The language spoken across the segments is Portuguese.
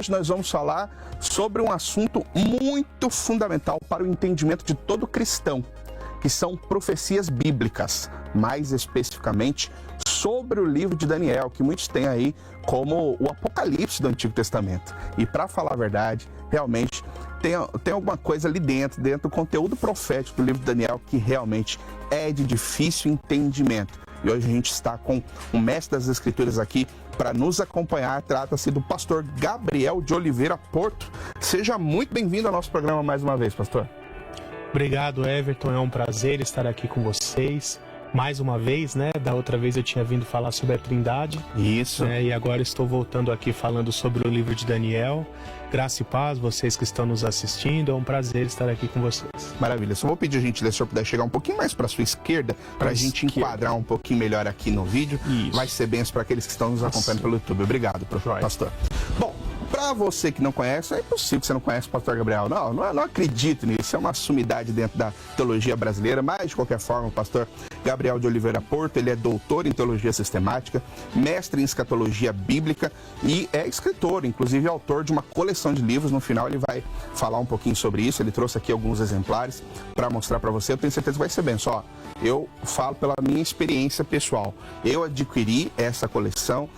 hoje nós vamos falar sobre um assunto muito fundamental para o entendimento de todo cristão, que são profecias bíblicas, mais especificamente sobre o livro de Daniel, que muitos têm aí como o Apocalipse do Antigo Testamento. E para falar a verdade, realmente tem alguma coisa ali dentro do conteúdo profético do livro de Daniel que realmente é de difícil entendimento. E hoje a gente está com o mestre das Escrituras aqui para nos acompanhar. Trata-se do pastor Gabriel de Oliveira Porto. Seja muito bem-vindo ao nosso programa mais uma vez, pastor. Obrigado, Everton. É um prazer estar aqui com vocês. Mais uma vez, né? Da outra vez eu tinha vindo falar sobre a Trindade. Isso. Né? E agora estou voltando aqui falando sobre o livro de Daniel. Graça e paz, vocês que estão nos assistindo. É um prazer estar aqui com vocês. Maravilha. Só vou pedir a gentileza, se o senhor puder chegar um pouquinho mais para a sua esquerda, para a gente enquadrar um pouquinho melhor aqui no vídeo. Isso. Vai ser benção para aqueles que estão nos acompanhando pelo YouTube. Obrigado, pastor. Bom, para você que não conhece, é impossível que você não conhece o pastor Gabriel. Não acredito nisso. É uma sumidade dentro da teologia brasileira, mas de qualquer forma, o pastor Gabriel de Oliveira Porto, ele é doutor em teologia sistemática, mestre em escatologia bíblica e é escritor, inclusive autor de uma coleção de livros. No final ele vai falar um pouquinho sobre isso. Ele trouxe aqui alguns exemplares para mostrar para você. Eu tenho certeza que vai ser bem. Só, eu falo pela minha experiência pessoal. Eu adquiri essa coleção,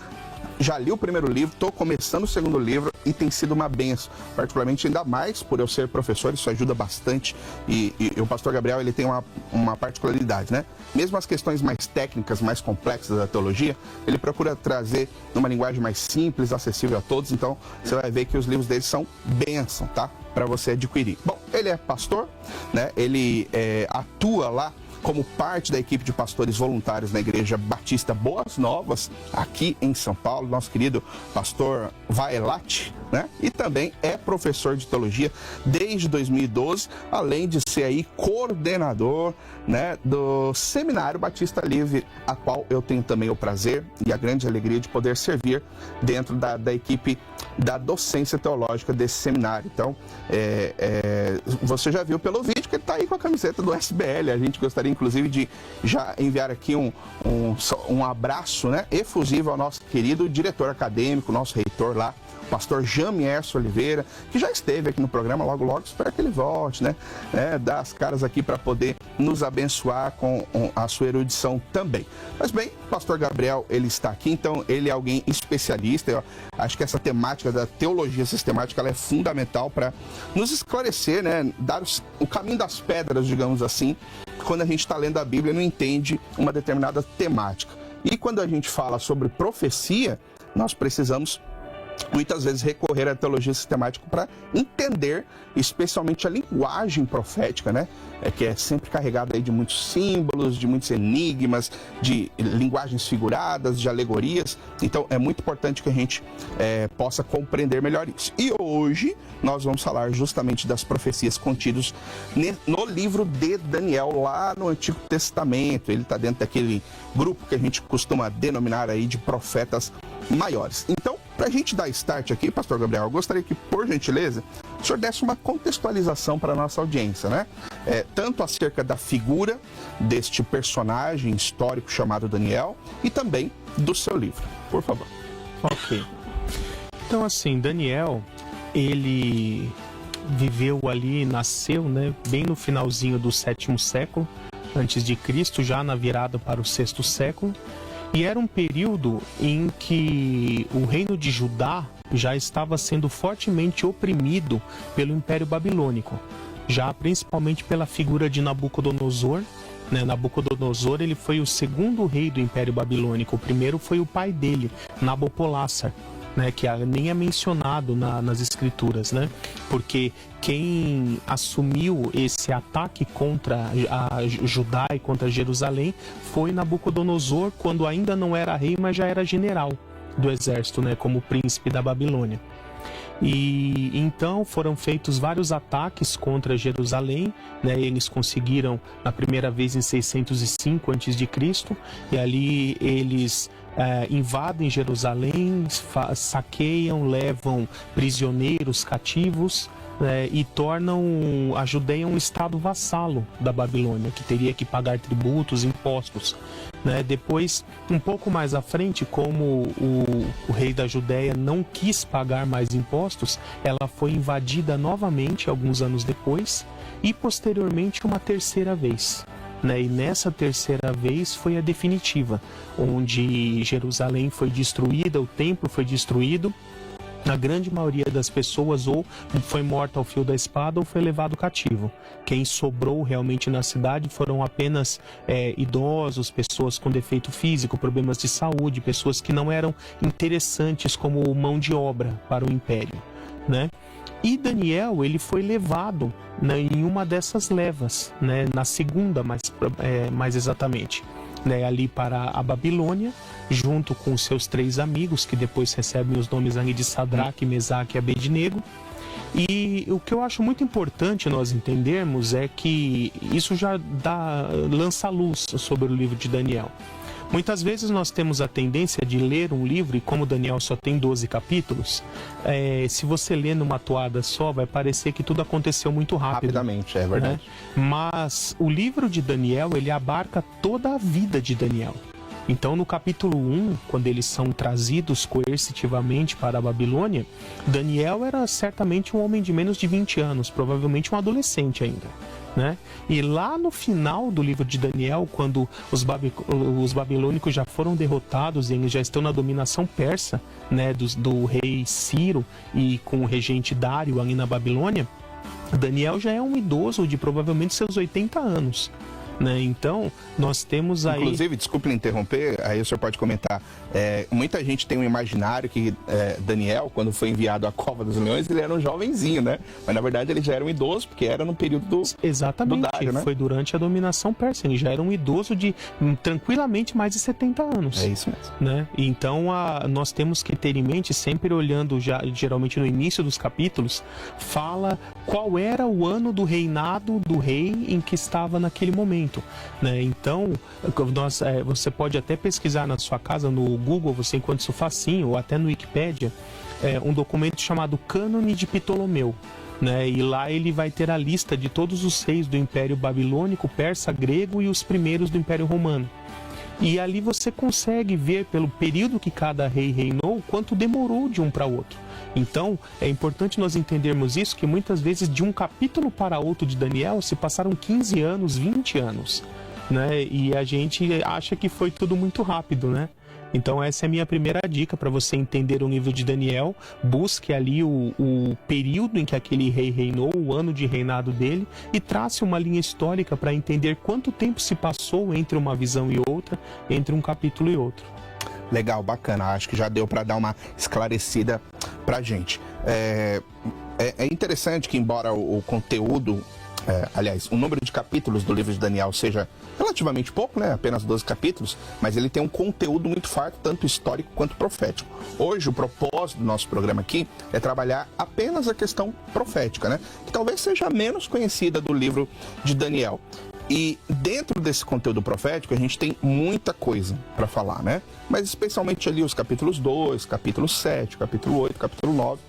já li o primeiro livro, estou começando o segundo livro e tem sido uma benção, particularmente ainda mais por eu ser professor, isso ajuda bastante. E o pastor Gabriel, ele tem uma particularidade, né? Mesmo as questões mais técnicas, mais complexas da teologia, ele procura trazer numa linguagem mais simples, acessível a todos. Então você vai ver que os livros dele são bênção, tá? Para você adquirir. Bom, ele é pastor, né? Ele atua lá como parte da equipe de pastores voluntários na Igreja Batista Boas Novas, aqui em São Paulo, nosso querido pastor Vaelati, né? E também é professor de teologia desde 2012, além de ser aí coordenador, né, do Seminário Batista Livre, a qual eu tenho também o prazer e a grande alegria de poder servir dentro da equipe da docência teológica desse seminário. Então, você já viu pelo vídeo que ele está aí com a camiseta do SBL. A gente gostaria, inclusive, de já enviar aqui um abraço, né, efusivo ao nosso querido diretor acadêmico, nosso reitor lá, o pastor Jamierson Oliveira, que já esteve aqui no programa, logo, espero que ele volte, né, dar as caras aqui para poder nos abençoar com a sua erudição também. Mas bem, o pastor Gabriel, ele está aqui, então ele é alguém especialista. Eu acho que essa temática da teologia sistemática, ela é fundamental para nos esclarecer, né, dar o caminho das pedras, digamos assim, quando a gente está lendo a Bíblia e não entende uma determinada temática. E quando a gente fala sobre profecia, nós precisamos muitas vezes recorrer à teologia sistemática para entender, especialmente a linguagem profética, né? Que é sempre carregada aí de muitos símbolos, de muitos enigmas, de linguagens figuradas, de alegorias. Então é muito importante que a gente possa compreender melhor isso. E hoje nós vamos falar justamente das profecias contidas no livro de Daniel, lá no Antigo Testamento. Ele está dentro daquele grupo que a gente costuma denominar aí de profetas maiores. Então, para a gente dar start aqui, pastor Gabriel, eu gostaria que, por gentileza, o senhor desse uma contextualização para a nossa audiência, né? Tanto acerca da figura deste personagem histórico chamado Daniel e também do seu livro, por favor. Ok. Então, assim, Daniel, ele viveu ali, nasceu, né, bem no finalzinho do 7º século antes de Cristo, já na virada para o 6º século. E era um período em que o reino de Judá já estava sendo fortemente oprimido pelo Império Babilônico, já principalmente pela figura de Nabucodonosor. Né? Nabucodonosor, ele foi o segundo rei do Império Babilônico. O primeiro foi o pai dele, Nabopolassar, né, que nem é mencionado nas escrituras, né, porque quem assumiu esse ataque contra a Judá e contra Jerusalém foi Nabucodonosor, quando ainda não era rei, mas já era general do exército, né, como príncipe da Babilônia. E então foram feitos vários ataques contra Jerusalém, né? Eles conseguiram na primeira vez em 605 a.C. e ali eles invadem Jerusalém, saqueiam, levam prisioneiros cativos, e tornam a Judéia um estado vassalo da Babilônia, que teria que pagar tributos, impostos. Depois, um pouco mais à frente, como o rei da Judéia não quis pagar mais impostos, ela foi invadida novamente alguns anos depois e posteriormente uma terceira vez. E nessa terceira vez foi a definitiva, onde Jerusalém foi destruída, o templo foi destruído. A grande maioria das pessoas ou foi morta ao fio da espada ou foi levado cativo. Quem sobrou realmente na cidade foram apenas idosos, pessoas com defeito físico, problemas de saúde, pessoas que não eram interessantes como mão de obra para o império, E Daniel, ele foi levado em uma dessas levas, na segunda mais exatamente, ali para a Babilônia, junto com seus 3 amigos, que depois recebem os nomes ali de Sadraque, Mesaque e Abednego. E o que eu acho muito importante nós entendermos é que isso já lança luz sobre o livro de Daniel. Muitas vezes nós temos a tendência de ler um livro, e como Daniel só tem 12 capítulos, se você ler numa toada só, vai parecer que tudo aconteceu muito rápido. Rapidamente, é verdade. Mas o livro de Daniel, ele abarca toda a vida de Daniel. Então, no capítulo 1, quando eles são trazidos coercitivamente para a Babilônia, Daniel era certamente um homem de menos de 20 anos, provavelmente um adolescente ainda. E lá no final do livro de Daniel, quando os babilônicos já foram derrotados e eles já estão na dominação persa, do rei Ciro e com o regente Dário ali na Babilônia, Daniel já é um idoso de provavelmente seus 80 anos. Então, nós temos aí... Inclusive, desculpe me interromper, aí o senhor pode comentar. Muita gente tem um imaginário que Daniel, quando foi enviado à Cova dos Leões, ele era um jovenzinho, Mas, na verdade, ele já era um idoso, porque era no período do Exatamente, do Dário, foi durante a dominação persa. Ele já era um idoso de tranquilamente mais de 70 anos. É isso mesmo. Então, nós temos que ter em mente, sempre olhando, geralmente no início dos capítulos, fala qual era o ano do reinado do rei em que estava naquele momento. Então, você pode até pesquisar na sua casa, no Google, você encontra isso facinho, ou até no Wikipédia, um documento chamado Cânone de Ptolomeu. E lá ele vai ter a lista de todos os reis do Império Babilônico, Persa, Grego e os primeiros do Império Romano. E ali você consegue ver, pelo período que cada rei reinou, quanto demorou de um para outro. Então, é importante nós entendermos isso, que muitas vezes de um capítulo para outro de Daniel se passaram 15 anos, 20 anos, E a gente acha que foi tudo muito rápido, Então, essa é a minha primeira dica para você entender o livro de Daniel. Busque ali o período em que aquele rei reinou, o ano de reinado dele, e trace uma linha histórica para entender quanto tempo se passou entre uma visão e outra, entre um capítulo e outro. Legal, bacana. Acho que já deu para dar uma esclarecida pra gente. É interessante que, embora o conteúdo, aliás, o número de capítulos do livro de Daniel seja relativamente pouco, apenas 12 capítulos, mas ele tem um conteúdo muito farto, tanto histórico quanto profético. Hoje, o propósito do nosso programa aqui é trabalhar apenas a questão profética, que talvez seja a menos conhecida do livro de Daniel. E dentro desse conteúdo profético, a gente tem muita coisa para falar, Mas especialmente ali os capítulos 2, capítulo 7, capítulo 8, capítulo 9,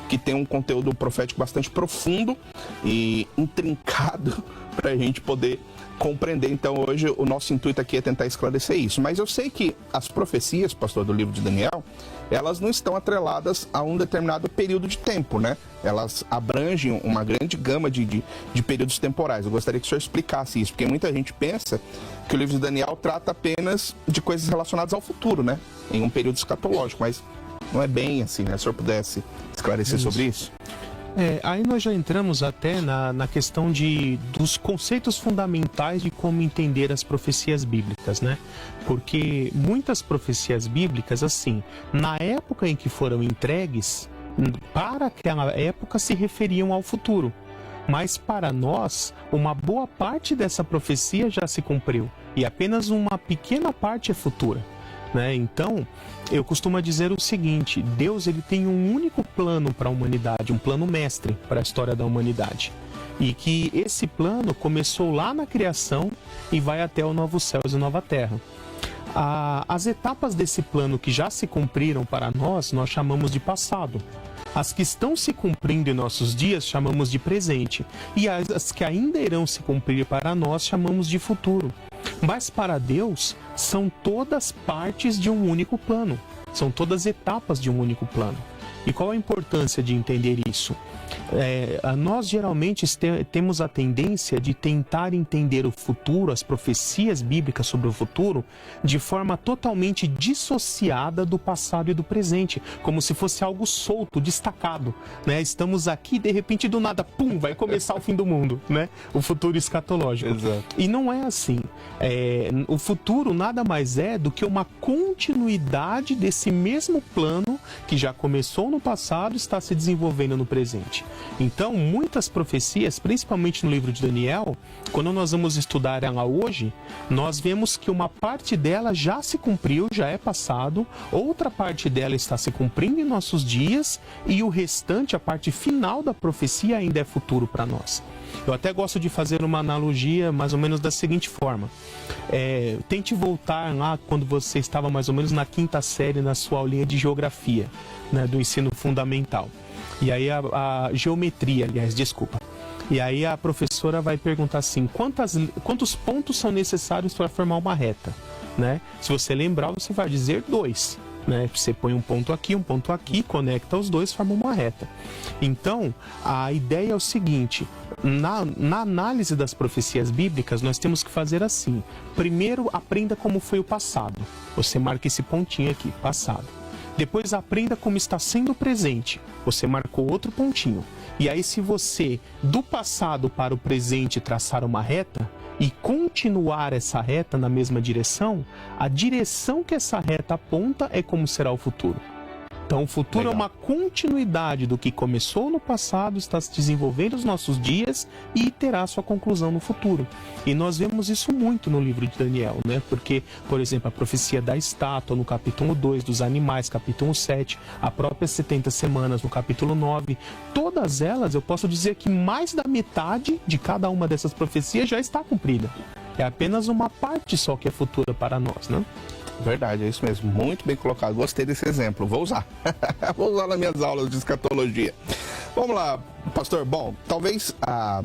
que tem um conteúdo profético bastante profundo e intrincado para a gente poder compreender. Então, hoje, o nosso intuito aqui é tentar esclarecer isso. Mas eu sei que as profecias, pastor, do livro de Daniel, elas não estão atreladas a um determinado período de tempo, Elas abrangem uma grande gama de períodos temporais. Eu gostaria que o senhor explicasse isso, porque muita gente pensa que o livro de Daniel trata apenas de coisas relacionadas ao futuro, em um período escatológico, mas não é bem assim, Se o senhor pudesse esclarecer sobre isso. Aí nós já entramos até na questão dos conceitos fundamentais de como entender as profecias bíblicas, Porque muitas profecias bíblicas, assim, na época em que foram entregues, para aquela época se referiam ao futuro. Mas para nós, uma boa parte dessa profecia já se cumpriu e apenas uma pequena parte é futura. Então, eu costumo dizer o seguinte: Deus, ele tem um único plano para a humanidade, um plano mestre para a história da humanidade. E que esse plano começou lá na criação e vai até o novo céus e nova terra. As etapas desse plano que já se cumpriram para nós chamamos de passado. As que estão se cumprindo em nossos dias chamamos de presente, e as que ainda irão se cumprir para nós chamamos de futuro. Mas para Deus, são todas partes de um único plano, são todas etapas de um único plano. E qual a importância de entender isso? Nós geralmente temos a tendência de tentar entender o futuro, as profecias bíblicas sobre o futuro, de forma totalmente dissociada do passado e do presente, como se fosse algo solto, destacado, né? Estamos aqui e de repente do nada, pum, vai começar o fim do mundo, né? O futuro escatológico. Exato. E não é assim. O futuro nada mais é do que uma continuidade desse mesmo plano que já começou no passado e está se desenvolvendo no presente. Então, muitas profecias, principalmente no livro de Daniel, quando nós vamos estudar ela hoje, nós vemos que uma parte dela já se cumpriu, já é passado, outra parte dela está se cumprindo em nossos dias e o restante, a parte final da profecia, ainda é futuro para nós. Eu até gosto de fazer uma analogia mais ou menos da seguinte forma. Tente voltar lá quando você estava mais ou menos na 5ª série na sua aulinha de geografia, né, do ensino fundamental. E aí a geometria, aliás, desculpa. E aí a professora vai perguntar assim, quantos pontos são necessários para formar uma reta, né? Se você lembrar, você vai dizer 2. Né? Você põe um ponto aqui, conecta os dois, forma uma reta. Então, a ideia é o seguinte, na análise das profecias bíblicas, nós temos que fazer assim. Primeiro, aprenda como foi o passado. Você marca esse pontinho aqui, passado. Depois, aprenda como está sendo o presente. Você marcou outro pontinho. E aí, se você, do passado para o presente, traçar uma reta e continuar essa reta na mesma direção, a direção que essa reta aponta é como será o futuro. Então, o futuro é uma continuidade do que começou no passado, está se desenvolvendo nos nossos dias e terá sua conclusão no futuro. E nós vemos isso muito no livro de Daniel, né? Porque, por exemplo, a profecia da estátua no capítulo 2, dos animais, capítulo 7, a própria 70 semanas no capítulo 9, todas elas, eu posso dizer que mais da metade de cada uma dessas profecias já está cumprida. É apenas uma parte só que é futura para nós, né? Verdade, é isso mesmo. Muito bem colocado. Gostei desse exemplo. Vou usar. Vou usar nas minhas aulas de escatologia. Vamos lá, pastor. Bom, talvez a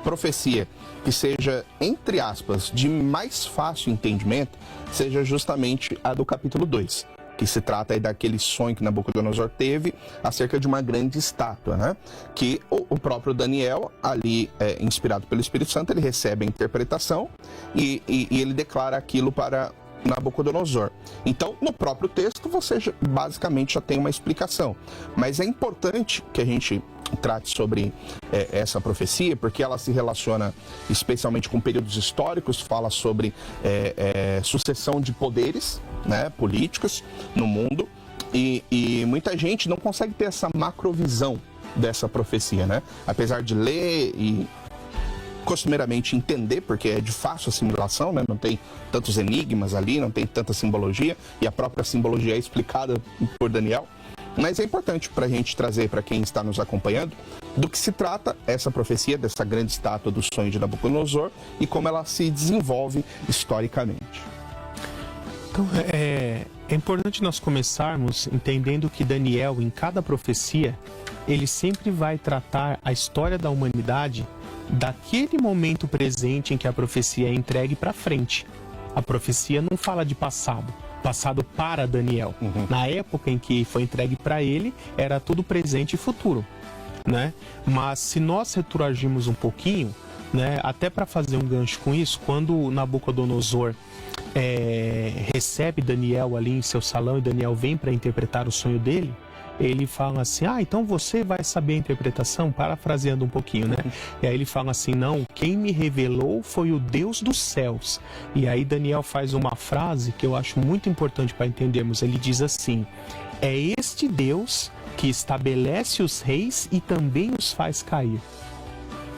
profecia que seja, entre aspas, de mais fácil entendimento, seja justamente a do capítulo 2. Que se trata aí daquele sonho que Nabucodonosor teve acerca de uma grande estátua, né? Que o próprio Daniel, ali inspirado pelo Espírito Santo, ele recebe a interpretação e ele declara aquilo para Nabucodonosor. Então, no próprio texto, você basicamente já tem uma explicação. Mas é importante que a gente trate sobre essa profecia, porque ela se relaciona especialmente com períodos históricos, fala sobre sucessão de poderes, né, políticos no mundo, e muita gente não consegue ter essa macrovisão dessa profecia, né? Apesar de ler e costumeiramente entender, porque é de fácil assimilação, né? Não tem tantos enigmas ali, não tem tanta simbologia, e a própria simbologia é explicada por Daniel. Mas é importante para a gente trazer para quem está nos acompanhando do que se trata essa profecia dessa grande estátua do sonho de Nabucodonosor e como ela se desenvolve historicamente. Então, é importante nós começarmos entendendo que Daniel, em cada profecia, ele sempre vai tratar a história da humanidade daquele momento presente em que a profecia é entregue para frente. A profecia não fala de passado para Daniel. Na época em que foi entregue para ele, era tudo presente e futuro, né? Mas se nós retroagirmos um pouquinho, né, até para fazer um gancho com isso, quando Nabucodonosor recebe Daniel ali em seu salão e Daniel vem para interpretar o sonho dele, ele fala assim, então você vai saber a interpretação, parafraseando um pouquinho, né? E aí ele fala assim, não, quem me revelou foi o Deus dos céus. E aí Daniel faz uma frase que eu acho muito importante para entendermos. Ele diz assim, é este Deus que estabelece os reis e também os faz cair.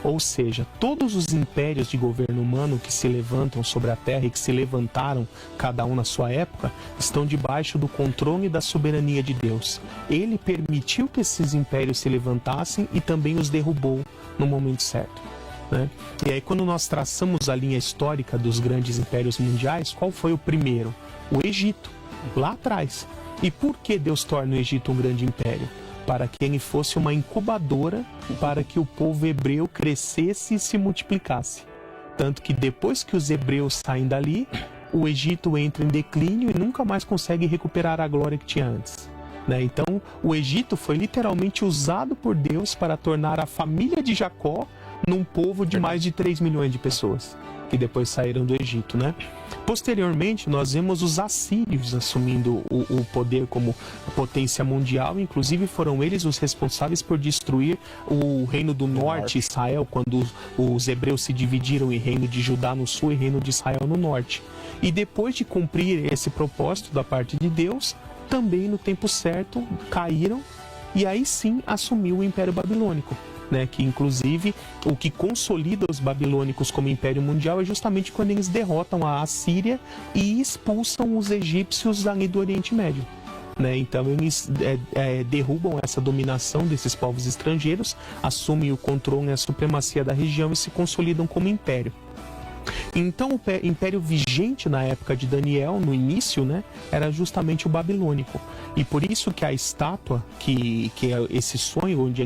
Ou seja, todos os impérios de governo humano que se levantam sobre a terra e que se levantaram, cada um na sua época, estão debaixo do controle e da soberania de Deus. Ele permitiu que esses impérios se levantassem e também os derrubou no momento certo, né? E aí, quando nós traçamos a linha histórica dos grandes impérios mundiais, qual foi o primeiro? O Egito, lá atrás. E por que Deus torna o Egito um grande império? para que ele fosse uma incubadora para que o povo hebreu crescesse e se multiplicasse. Tanto que depois que os hebreus saem dali, o Egito entra em declínio e nunca mais consegue recuperar a glória que tinha antes. Né? Então, o Egito foi literalmente usado por Deus para tornar a família de Jacó num povo de mais de 3 milhões de pessoas, que depois saíram do Egito, né? Posteriormente, nós vemos os assírios assumindo o poder como potência mundial, inclusive foram eles os responsáveis por destruir o reino do norte, Israel, quando os hebreus se dividiram em reino de Judá no sul e reino de Israel no norte. E depois de cumprir esse propósito da parte de Deus, também no tempo certo caíram e aí sim assumiu o Império Babilônico. Né, que inclusive o que consolida os babilônicos como império mundial é justamente quando eles derrotam a Assíria e expulsam os egípcios ali do Oriente Médio. Né? Então eles derrubam essa dominação desses povos estrangeiros, assumem o controle e a supremacia da região e se consolidam como império. Então o império vigente na época de Daniel, no início, né, era justamente o babilônico. E por isso que a estátua, que é esse sonho, onde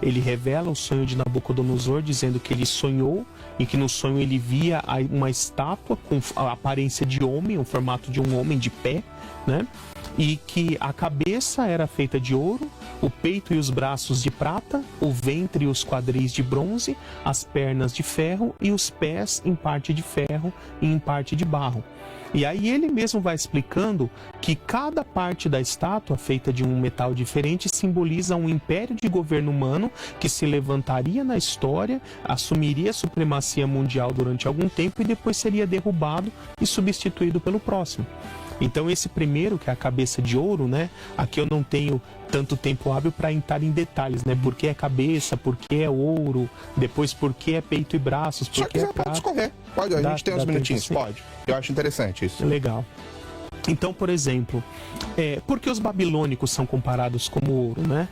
ele revela o sonho de Nabucodonosor, dizendo que ele sonhou e que no sonho ele via uma estátua com a aparência de homem, o formato de um homem de pé, né? E que a cabeça era feita de ouro, o peito e os braços de prata, o ventre e os quadris de bronze, as pernas de ferro e os pés em parte de ferro e em parte de barro. E aí ele mesmo vai explicando que cada parte da estátua, feita de um metal diferente, simboliza um império de governo humano que se levantaria na história, assumiria a supremacia mundial durante algum tempo e depois seria derrubado e substituído pelo próximo. Então esse primeiro, que é a cabeça de ouro, né? Aqui eu não tenho tanto tempo hábil para entrar em detalhes, né? Por que é cabeça, por que é ouro, depois por que é peito e braços, por que é prata. Pode discorrer, pode, a gente tem uns minutinhos, pode. Eu acho interessante isso. Legal. Então, por exemplo, por que os babilônicos são comparados como ouro, né?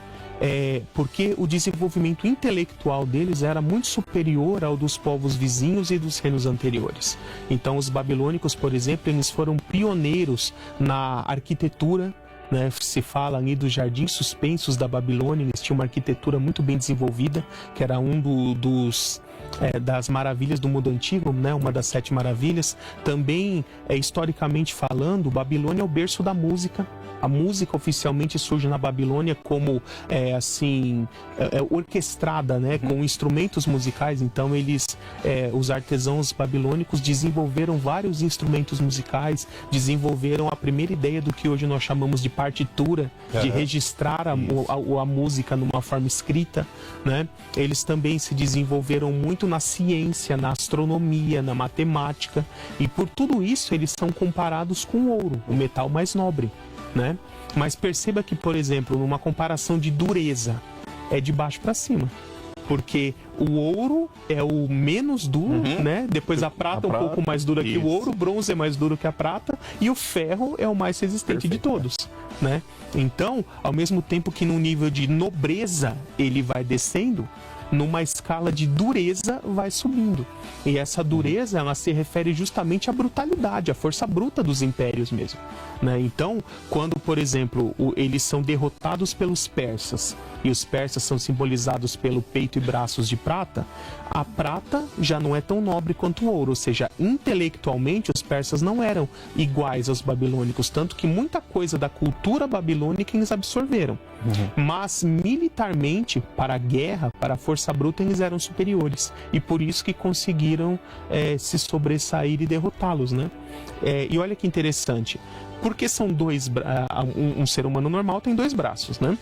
Porque o desenvolvimento intelectual deles era muito superior ao dos povos vizinhos e dos reinos anteriores. Então, os babilônicos, por exemplo, eles foram pioneiros na arquitetura, né? Se fala ali dos jardins suspensos da Babilônia, eles tinham uma arquitetura muito bem desenvolvida, que era das maravilhas do mundo antigo, né? Uma das 7 maravilhas. Também, historicamente falando, Babilônia é o berço da música. A música oficialmente surge na Babilônia como, orquestrada, né? Com instrumentos musicais. Então, os artesãos babilônicos desenvolveram vários instrumentos musicais, desenvolveram a primeira ideia do que hoje nós chamamos de partitura, de registrar a música numa forma escrita, né? Eles também se desenvolveram muito na ciência, na astronomia, na matemática, e por tudo isso eles são comparados com o ouro, o metal mais nobre, né? Mas perceba que, por exemplo, numa comparação de dureza, é de baixo para cima. Porque o ouro é o menos duro, né? Depois a prata é um pouco mais dura que o ouro, o bronze é mais duro que a prata e o ferro é o mais resistente de todos, né? Então, ao mesmo tempo que no nível de nobreza ele vai descendo, numa escala de dureza vai subindo. E essa dureza, ela se refere justamente à brutalidade, à força bruta dos impérios mesmo, né? Então, quando, por exemplo, eles são derrotados pelos persas, e os persas são simbolizados pelo peito e braços de prata, a prata já não é tão nobre quanto o ouro, ou seja, intelectualmente os persas não eram iguais aos babilônicos, tanto que muita coisa da cultura babilônica eles absorveram. Mas militarmente, para a guerra, para a força bruta, eles eram superiores. E por isso que conseguiram se sobressair e derrotá-los, né? E olha que interessante. Porque são um ser humano normal tem 2 braços, né?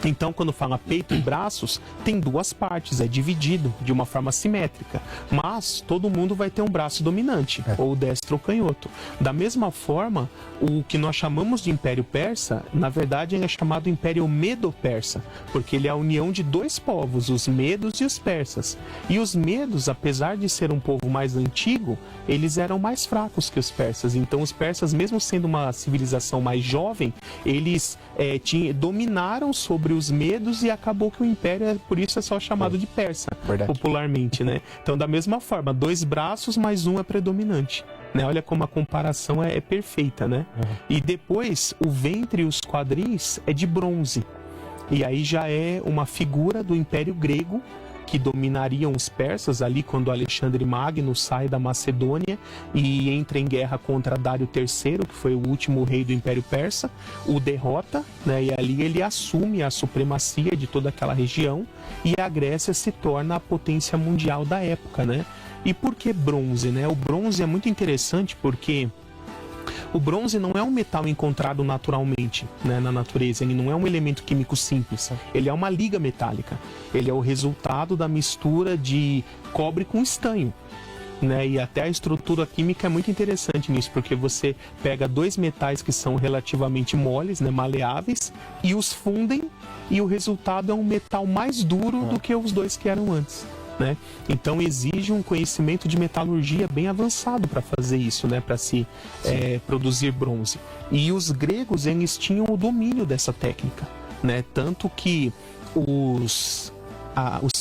Então, quando fala peito e braços, tem 2 partes, é dividido de uma forma simétrica. Mas todo mundo vai ter um braço dominante, ou destro ou canhoto. Da mesma forma, o que nós chamamos de Império Persa, na verdade, ele é chamado Império Medo-Persa, porque ele é a união de 2 povos, os medos e os persas. E os medos, apesar de ser um povo mais antigo, eles eram mais fracos que os persas. Então, os persas, mesmo sendo uma civilização mais jovem, eles dominaram sobre os medos e acabou que o império, por isso é só chamado de persa, popularmente, né? Então, da mesma forma, 2 braços mais um é predominante, né? Olha como a comparação é perfeita, né? E depois, o ventre e os quadris é de bronze. E aí já é uma figura do Império Grego que dominariam os persas ali quando Alexandre Magno sai da Macedônia e entra em guerra contra Dário III, que foi o último rei do Império Persa, o derrota, né, e ali ele assume a supremacia de toda aquela região e a Grécia se torna a potência mundial da época, né? E por que bronze, né? O bronze é muito interessante porque o bronze não é um metal encontrado naturalmente, né, na natureza, ele não é um elemento químico simples, ele é uma liga metálica, ele é o resultado da mistura de cobre com estanho, né, e até a estrutura química é muito interessante nisso, porque você pega dois metais que são relativamente moles, né, maleáveis, e os fundem, e o resultado é um metal mais duro do que os dois que eram antes. Né? Então exige um conhecimento de metalurgia bem avançado para fazer isso, né? Para se produzir bronze. E os gregos, eles tinham o domínio dessa técnica, né? Tanto que os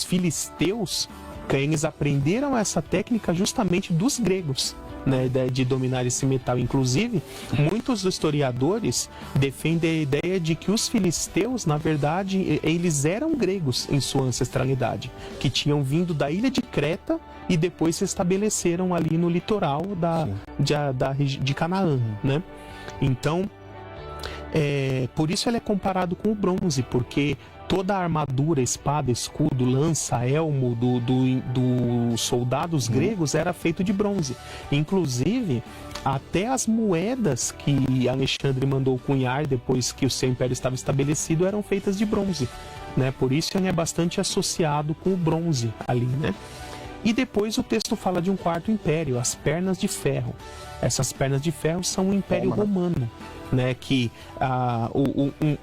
filisteus, eles aprenderam essa técnica justamente dos gregos, né, de dominar esse metal. Inclusive, muitos historiadores defendem a ideia de que os filisteus, na verdade, eles eram gregos em sua ancestralidade, que tinham vindo da ilha de Creta e depois se estabeleceram ali no litoral de Canaã, né? Então, por isso ele é comparado com o bronze, porque toda a armadura, espada, escudo, lança, elmo dos soldados gregos era feito de bronze. Inclusive, até as moedas que Alexandre mandou cunhar depois que o seu império estava estabelecido eram feitas de bronze, né? Por isso ele é bastante associado com o bronze ali, né? E depois o texto fala de um quarto império, as pernas de ferro. Essas pernas de ferro são o Império Romano, né? Que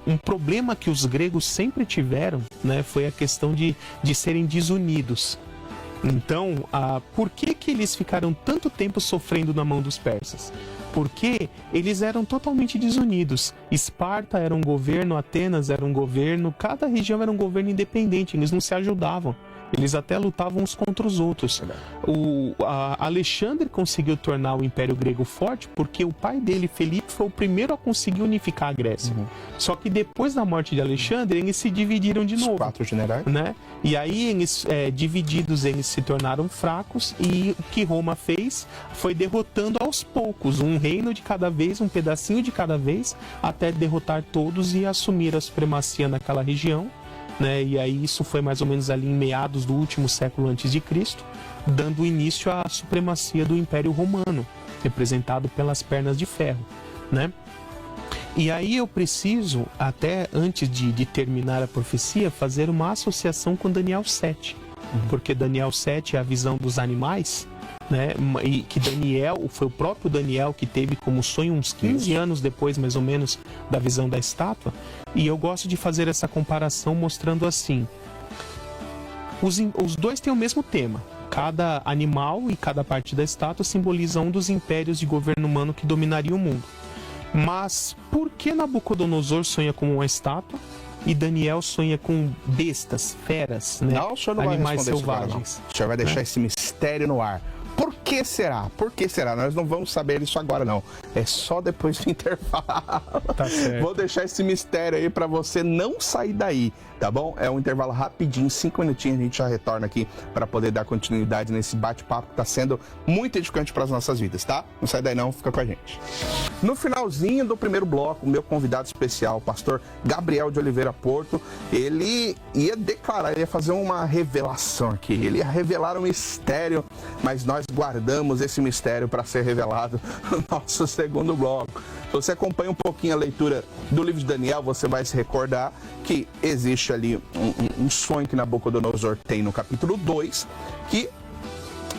um problema que os gregos sempre tiveram, né, foi a questão de serem desunidos. Então, por que eles ficaram tanto tempo sofrendo na mão dos persas? Porque eles eram totalmente desunidos. Esparta era um governo, Atenas era um governo, cada região era um governo independente, eles não se ajudavam. Eles até lutavam uns contra os outros. Alexandre conseguiu tornar o Império Grego forte porque o pai dele, Felipe, foi o primeiro a conseguir unificar a Grécia. Só que depois da morte de Alexandre, eles se dividiram de novo. Os 4 generais. Né? E aí, eles, divididos, eles se tornaram fracos e o que Roma fez foi derrotando aos poucos, um reino de cada vez, um pedacinho de cada vez, até derrotar todos e assumir a supremacia naquela região. Né? E aí isso foi mais ou menos ali em meados do último século antes de Cristo, dando início à supremacia do Império Romano, representado pelas pernas de ferro, né? E aí eu preciso, até antes de terminar a profecia, fazer uma associação com Daniel 7, porque Daniel 7 é a visão dos animais, né? E que Daniel, foi o próprio Daniel que teve como sonho uns 15 anos depois, mais ou menos, da visão da estátua. E eu gosto de fazer essa comparação mostrando assim, os dois têm o mesmo tema. Cada animal e cada parte da estátua simboliza um dos impérios de governo humano que dominaria o mundo. Mas por que Nabucodonosor sonha com uma estátua e Daniel sonha com bestas, feras, né? Não, o senhor não animais vai selvagens? Isso agora, não. O senhor vai deixar esse mistério no ar. Por que será? Por que será? Nós não vamos saber isso agora, não. É só depois do intervalo. Tá certo. Vou deixar esse mistério aí pra você não sair daí, tá bom? É um intervalo rapidinho, 5 minutinhos, a gente já retorna aqui para poder dar continuidade nesse bate-papo que tá sendo muito edificante para as nossas vidas, tá? Não sai daí não, fica com a gente. No finalzinho do primeiro bloco, o meu convidado especial, o pastor Gabriel de Oliveira Porto, ele ia declarar, ele ia fazer uma revelação aqui, ele ia revelar um mistério, mas nós guardamos esse mistério para ser revelado no nosso segundo bloco. Se você acompanha um pouquinho a leitura do livro de Daniel, você vai se recordar que existe ali um sonho que Nabucodonosor tem no capítulo 2, que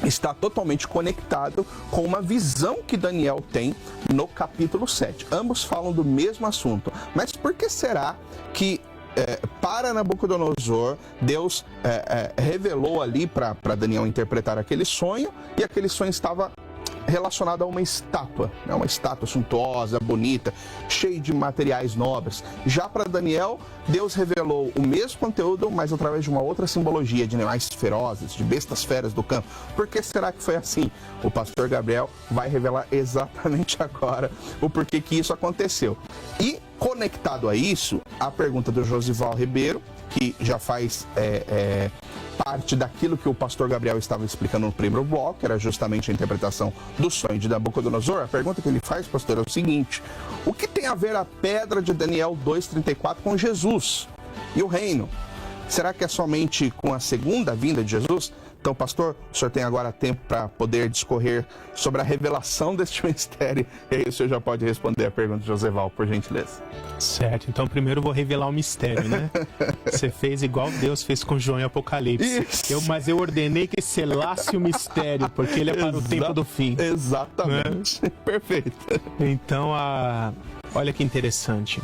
está totalmente conectado com uma visão que Daniel tem no capítulo 7. Ambos falam do mesmo assunto. Mas por que será que para Nabucodonosor, Deus revelou ali para Daniel interpretar aquele sonho, e aquele sonho estava relacionado a uma estátua, né? Uma estátua suntuosa, bonita, cheia de materiais nobres. Já para Daniel, Deus revelou o mesmo conteúdo, mas através de uma outra simbologia, de animais ferozes, de bestas feras do campo. Por que será que foi assim? O pastor Gabriel vai revelar exatamente agora o porquê que isso aconteceu. E conectado a isso, a pergunta do Josival Ribeiro, que já faz parte daquilo que o pastor Gabriel estava explicando no primeiro bloco, era justamente a interpretação do sonho de Nabucodonosor. A pergunta que ele faz, pastor, é o seguinte: o que tem a ver a pedra de Daniel 2,34 com Jesus e o reino? Será que é somente com a segunda vinda de Jesus? Então, pastor, o senhor tem agora tempo para poder discorrer sobre a revelação deste mistério. E aí o senhor já pode responder a pergunta de Joseval, por gentileza. Certo, então primeiro eu vou revelar o mistério, né? Você fez igual Deus fez com João em Apocalipse. Mas eu ordenei que selasse o mistério, porque ele é para o tempo do fim. Exatamente. Né? Perfeito. Então, olha que interessante.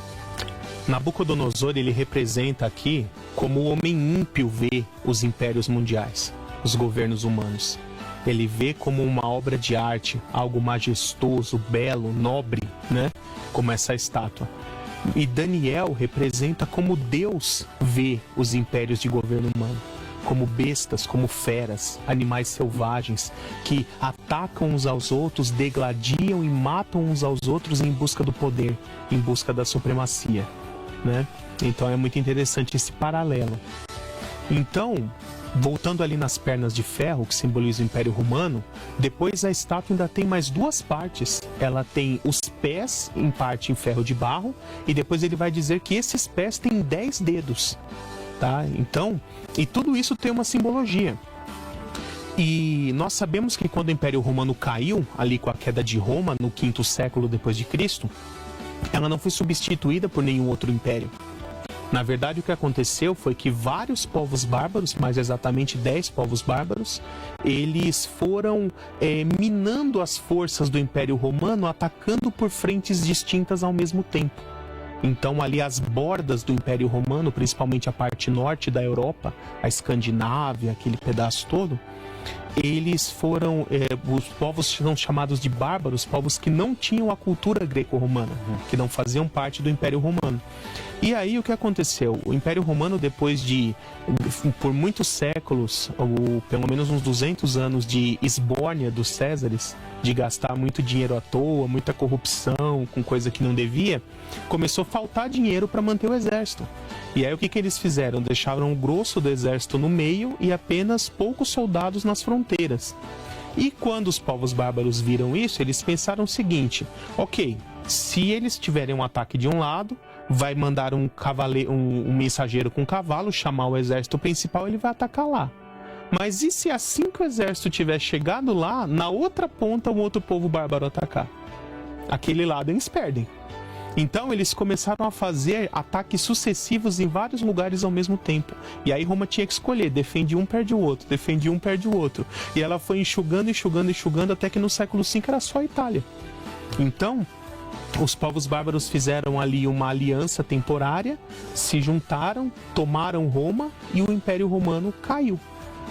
Nabucodonosor, ele representa aqui como o homem ímpio vê os impérios mundiais, os governos humanos. Ele vê como uma obra de arte, algo majestoso, belo, nobre, né? Como essa estátua. E Daniel representa como Deus vê os impérios de governo humano, como bestas, como feras, animais selvagens que atacam uns aos outros, degladiam e matam uns aos outros em busca do poder, em busca da supremacia, né? Então é muito interessante esse paralelo. Então, voltando ali nas pernas de ferro, que simboliza o Império Romano, depois a estátua ainda tem mais duas partes. Ela tem os pés, em parte em ferro de barro, e depois ele vai dizer que esses pés têm 10 dedos, tá? Então, e tudo isso tem uma simbologia. E nós sabemos que quando o Império Romano caiu, ali com a queda de Roma, no 5º século depois de Cristo, ela não foi substituída por nenhum outro império. Na verdade, o que aconteceu foi que vários povos bárbaros, mais exatamente 10 povos bárbaros, eles foram minando as forças do Império Romano, atacando por frentes distintas ao mesmo tempo. Então, ali as bordas do Império Romano, principalmente a parte norte da Europa, a Escandinávia, aquele pedaço todo, eles foram, os povos são chamados de bárbaros, povos que não tinham a cultura greco-romana, que não faziam parte do Império Romano. E aí o que aconteceu? O Império Romano, depois de, por muitos séculos, ou pelo menos uns 200 anos de esbórnia dos Césares, de gastar muito dinheiro à toa, muita corrupção, com coisa que não devia, começou a faltar dinheiro para manter o exército. E aí o que eles fizeram? Deixaram o grosso do exército no meio e apenas poucos soldados nas fronteiras. E quando os povos bárbaros viram isso, eles pensaram o seguinte: ok, se eles tiverem um ataque de um lado, vai mandar um mensageiro com um cavalo, chamar o exército principal, ele vai atacar lá. Mas e se assim que o exército tiver chegado lá, na outra ponta, um outro povo bárbaro atacar? Aquele lado eles perdem. Então eles começaram a fazer ataques sucessivos em vários lugares ao mesmo tempo. E aí Roma tinha que escolher, defende um, perde o outro, defende um, perde o outro. E ela foi enxugando, até que no século V era só a Itália. Então, os povos bárbaros fizeram ali uma aliança temporária, se juntaram, tomaram Roma e o Império Romano caiu.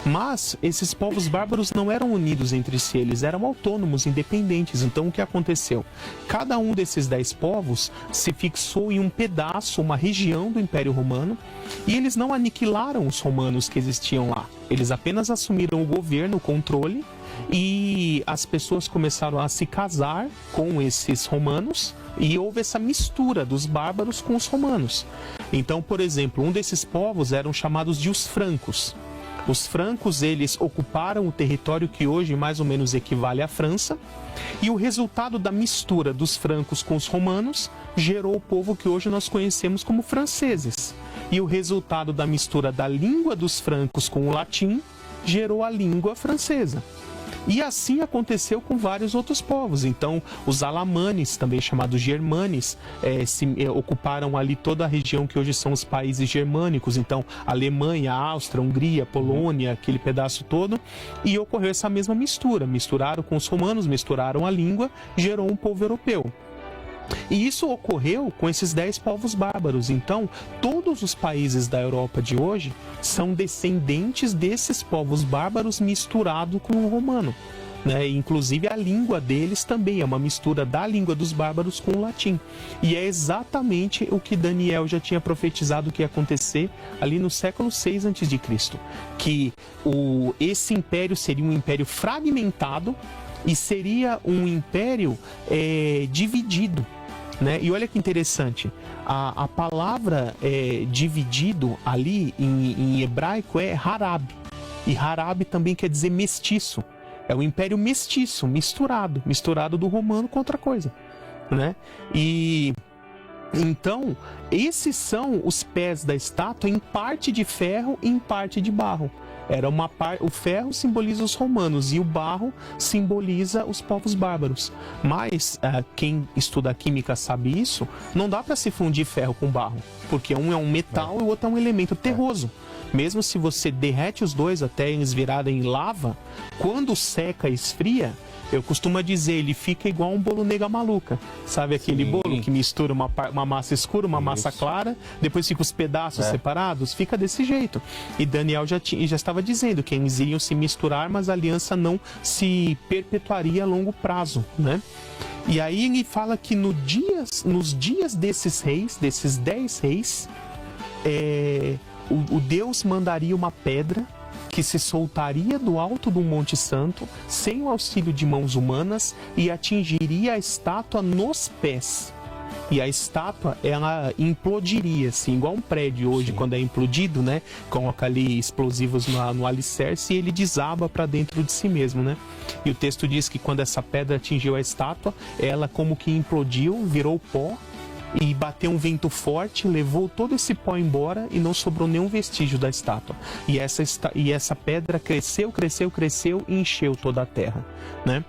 Mas esses povos bárbaros não eram unidos entre si, eles eram autônomos, independentes. Então o que aconteceu? Cada um desses 10 povos se fixou em um pedaço, uma região do Império Romano, e eles não aniquilaram os romanos que existiam lá. Eles apenas assumiram o governo, o controle, e as pessoas começaram a se casar com esses romanos, e houve essa mistura dos bárbaros com os romanos. Então, por exemplo, um desses povos eram chamados de os francos. Os francos, eles ocuparam o território que hoje mais ou menos equivale à França, e o resultado da mistura dos francos com os romanos gerou o povo que hoje nós conhecemos como franceses. E o resultado da mistura da língua dos francos com o latim gerou a língua francesa. E assim aconteceu com vários outros povos. Então, os alamanes, também chamados germanes, ocuparam ali toda a região que hoje são os países germânicos. Então, Alemanha, Áustria, Hungria, Polônia, aquele pedaço todo. E ocorreu essa mesma mistura. Misturaram com os romanos, misturaram a língua, gerou um povo europeu. E isso ocorreu com esses 10 povos bárbaros. Então, todos os países da Europa de hoje são descendentes desses povos bárbaros misturados com o romano, né? Inclusive a língua deles também é uma mistura da língua dos bárbaros com o latim. E é exatamente o que Daniel já tinha profetizado que ia acontecer ali no século VI a.C., que esse império seria um império fragmentado e seria um império dividido. Né? E olha que interessante, A palavra dividido ali em hebraico é Harab. E Harab também quer dizer mestiço. É o império mestiço, misturado do romano com outra coisa, né? E então, esses são os pés da estátua em parte de ferro e em parte de barro. O ferro simboliza os romanos e o barro simboliza os povos bárbaros. Mas quem estuda química sabe isso, não dá para se fundir ferro com barro, porque um é um metal e o outro é um elemento terroso. Mesmo se você derrete os dois até eles virarem lava, quando seca e esfria, eu costumo dizer, ele fica igual um bolo nega maluca. Sabe aquele bolo que mistura uma massa escura, uma massa clara, depois fica os pedaços separados? Fica desse jeito. E Daniel já estava dizendo que eles iriam se misturar, mas a aliança não se perpetuaria a longo prazo, né? E aí ele fala que nos dias desses reis, desses 10 reis, o Deus mandaria uma pedra que se soltaria do alto do Monte Santo, sem o auxílio de mãos humanas, e atingiria a estátua nos pés. E a estátua, ela implodiria, assim, igual um prédio hoje, quando é implodido, né? Coloca ali explosivos no alicerce e ele desaba para dentro de si mesmo, né? E o texto diz que quando essa pedra atingiu a estátua, ela como que implodiu, virou pó, e bateu um vento forte, levou todo esse pó embora e não sobrou nenhum vestígio da estátua. E essa pedra cresceu e encheu toda a terra, né?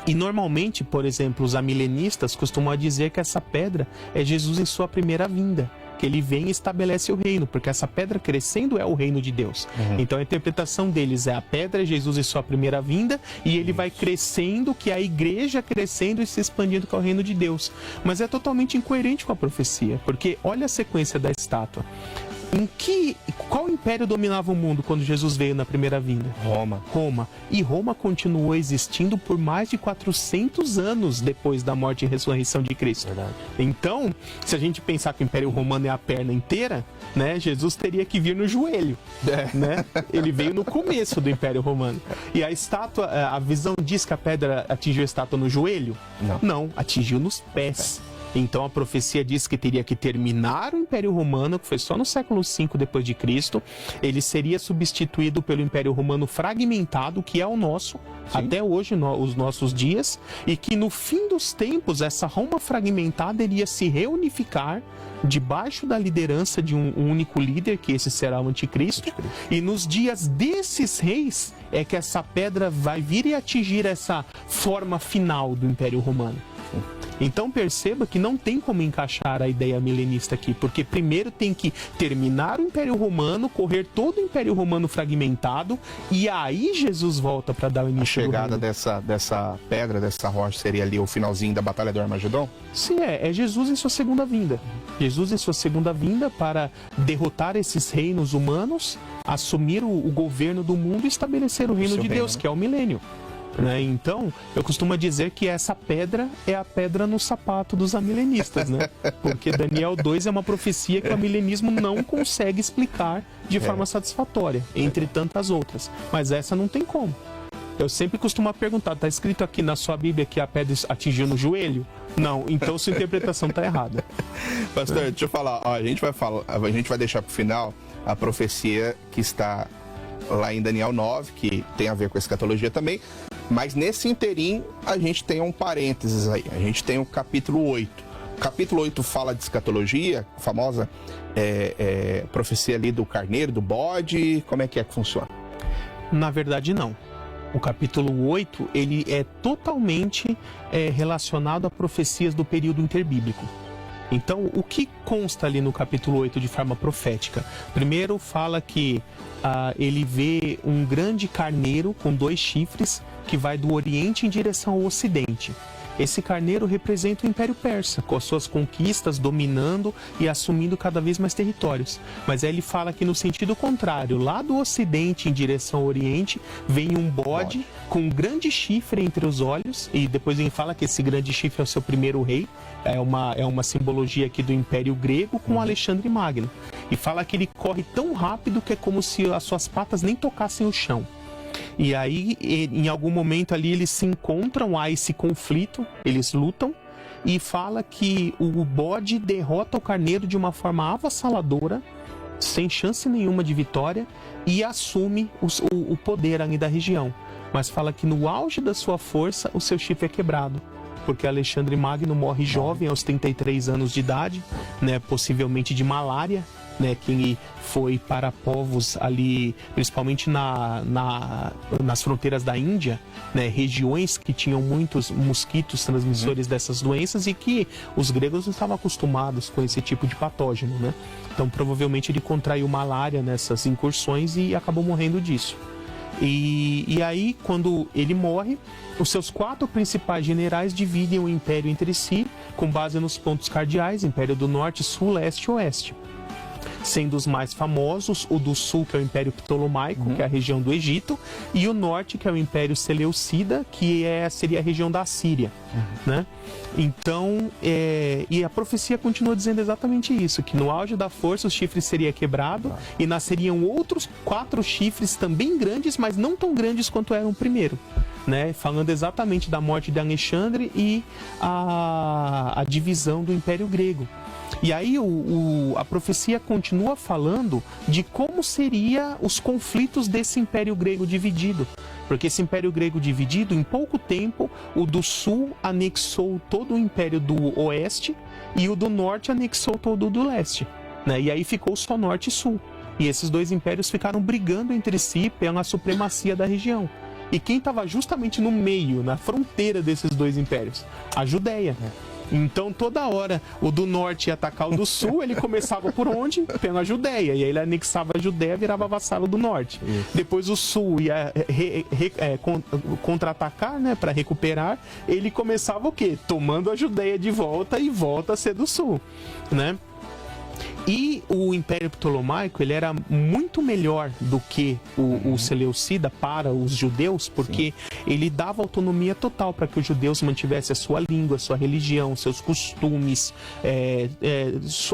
E normalmente, por exemplo, os amilenistas costumam dizer que essa pedra é Jesus em sua primeira vinda, que ele vem e estabelece o reino, porque essa pedra crescendo é o reino de Deus. Então a interpretação deles é a pedra é Jesus em sua primeira vinda, e ele vai crescendo, que é a igreja crescendo e se expandindo, que é o reino de Deus. Mas é totalmente incoerente com a profecia, porque olha a sequência da estátua. Qual império dominava o mundo quando Jesus veio na primeira vinda? Roma. E Roma continuou existindo por mais de 400 anos depois da morte e ressurreição de Cristo. Verdade. Então, se a gente pensar que o Império Romano é a perna inteira, né, Jesus teria que vir no joelho, né? Ele veio no começo do Império Romano. E a estátua, a visão diz que a pedra atingiu a estátua no joelho? Não, atingiu nos pés. Então a profecia diz que teria que terminar o Império Romano, que foi só no século V depois de Cristo. Ele seria substituído pelo Império Romano fragmentado, que é o nosso, até hoje, os nossos dias, e que no fim dos tempos, essa Roma fragmentada iria se reunificar debaixo da liderança de um único líder, que esse será o anticristo. E nos dias desses reis é que essa pedra vai vir e atingir essa forma final do Império Romano. Então perceba que não tem como encaixar a ideia milenista aqui, porque primeiro tem que terminar o Império Romano, correr todo o Império Romano fragmentado, e aí Jesus volta para dar o início do reino. A chegada dessa pedra, dessa rocha, seria ali o finalzinho da Batalha do Armagedon? Sim, é Jesus em sua segunda vinda. Jesus em sua segunda vinda para derrotar esses reinos humanos, assumir o governo do mundo e estabelecer o reino de Deus, que é o milênio. Né? Então, eu costumo dizer que essa pedra é a pedra no sapato dos amilenistas, né? Porque Daniel 2 é uma profecia que o amilenismo não consegue explicar de forma satisfatória, entre tantas outras. Mas essa não tem como. Eu sempre costumo perguntar, está escrito aqui na sua Bíblia que a pedra atingiu no joelho? Não, então sua interpretação está errada. Pastor, deixa eu falar, ó, a gente vai deixar para o final a profecia que está lá em Daniel 9, que tem a ver com a escatologia também. Mas nesse interim, a gente tem um parênteses aí. A gente tem o capítulo 8. O capítulo 8 fala de escatologia, a famosa profecia ali do carneiro, do bode. Como é que funciona? Na verdade, não. O capítulo 8, ele é totalmente relacionado a profecias do período interbíblico. Então, o que consta ali no capítulo 8 de forma profética? Primeiro, fala que ele vê um grande carneiro com 2 chifres que vai do Oriente em direção ao Ocidente. Esse carneiro representa o Império Persa, com as suas conquistas, dominando e assumindo cada vez mais territórios. Mas aí ele fala que no sentido contrário, lá do Ocidente em direção ao Oriente, vem um bode com um grande chifre entre os olhos, e depois ele fala que esse grande chifre é o seu primeiro rei, é uma simbologia aqui do Império Grego com Alexandre Magno. E fala que ele corre tão rápido que é como se as suas patas nem tocassem o chão. E aí, em algum momento ali, eles se encontram, há esse conflito, eles lutam, e fala que o bode derrota o carneiro de uma forma avassaladora, sem chance nenhuma de vitória, e assume o poder ali da região. Mas fala que no auge da sua força, o seu chifre é quebrado, porque Alexandre Magno morre jovem, aos 33 anos de idade, né, possivelmente de malária, né, que foi para povos ali, principalmente nas fronteiras da Índia, né, regiões que tinham muitos mosquitos transmissores dessas doenças, e que os gregos não estavam acostumados com esse tipo de patógeno, né? Então provavelmente ele contraiu malária nessas incursões e acabou morrendo disso. E aí, quando ele morre, os seus 4 principais generais dividem o império entre si, com base nos pontos cardeais: Império do Norte, Sul, Leste e Oeste. Sendo os mais famosos o do Sul, que é o Império Ptolomaico, que é a região do Egito, e o Norte, que é o Império Seleucida, que seria a região da Síria, né? Então, e a profecia continua dizendo exatamente isso, que no auge da força o chifre seria quebrado e nasceriam outros 4 chifres também grandes, mas não tão grandes quanto eram o primeiro, né? Falando exatamente da morte de Alexandre e a divisão do Império Grego. E aí a profecia continua falando de como seriam os conflitos desse Império Grego dividido. Porque esse Império Grego dividido, em pouco tempo, o do Sul anexou todo o Império do Oeste e o do Norte anexou todo o do Leste, né? E aí ficou só Norte e Sul. E esses 2 impérios ficaram brigando entre si pela supremacia da região. E quem estava justamente no meio, na fronteira desses 2 impérios? A Judéia. Então, toda hora, o do Norte ia atacar o do Sul, ele começava por onde? Pela Judéia. E aí ele anexava a Judéia, virava vassalo do Norte. Isso. Depois o Sul ia contra-atacar, né, para recuperar. Ele começava o quê? Tomando a Judéia de volta e volta a ser do Sul, né? E o Império Ptolomaico, ele era muito melhor do que o Seleucida para os judeus, porque ele dava autonomia total para que os judeus mantivessem a sua língua, a sua religião, seus costumes,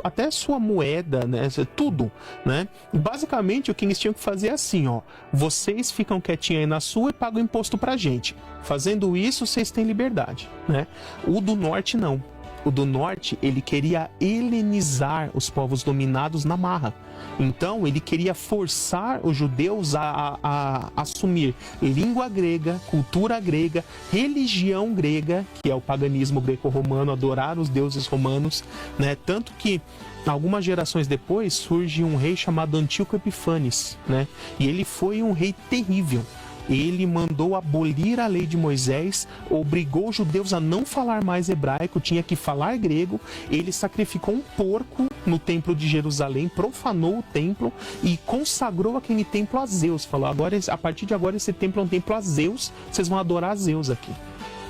até sua moeda, né, tudo, né? Basicamente, o que eles tinham que fazer é assim, ó: vocês ficam quietinhos aí na sua e pagam imposto pra gente. Fazendo isso, vocês têm liberdade, né? O do Norte, não. O do Norte, ele queria helenizar os povos dominados na marra. Então, ele queria forçar os judeus a assumir língua grega, cultura grega, religião grega, que é o paganismo greco-romano, adorar os deuses romanos, né? Tanto que algumas gerações depois surge um rei chamado Antíoco Epifanes, né? E ele foi um rei terrível. Ele mandou abolir a lei de Moisés, obrigou os judeus a não falar mais hebraico, tinha que falar grego. Ele sacrificou um porco no templo de Jerusalém, profanou o templo e consagrou aquele templo a Zeus. Falou: agora, a partir de agora esse templo é um templo a Zeus, vocês vão adorar a Zeus aqui.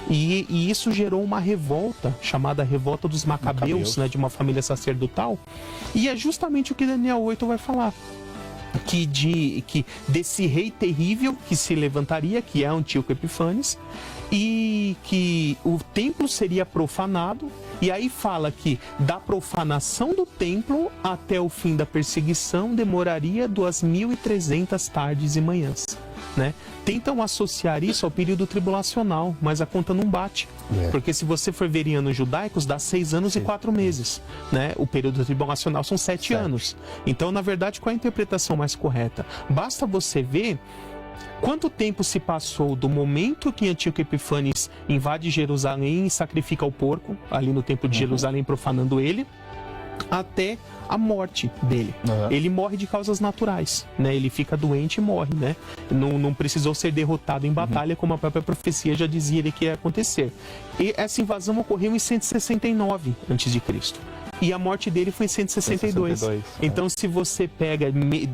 E isso gerou uma revolta, chamada Revolta dos Macabeus, né, de uma família sacerdotal. E é justamente o que Daniel 8 vai falar. Que desse rei terrível que se levantaria, que é Antíoco Epifanes, e que o templo seria profanado. E aí fala que da profanação do templo até o fim da perseguição demoraria 2.300 tardes e manhãs, né? Tentam associar isso ao período tribulacional, mas a conta não bate. Porque se você for ver em anos judaicos, dá 6 anos e 4 meses, né? O período tribulacional são 7 anos. Então, na verdade, qual é a interpretação mais correta? Basta você ver quanto tempo se passou do momento que Antíoco Epifanes invade Jerusalém e sacrifica o porco, ali no templo de Jerusalém, profanando ele, até a morte dele. Ele morre de causas naturais, né? Ele fica doente e morre, né? Não precisou ser derrotado em batalha, como a própria profecia já dizia ele que ia acontecer. E essa invasão ocorreu em 169 a.C. E a morte dele foi em 162. Então, se você pega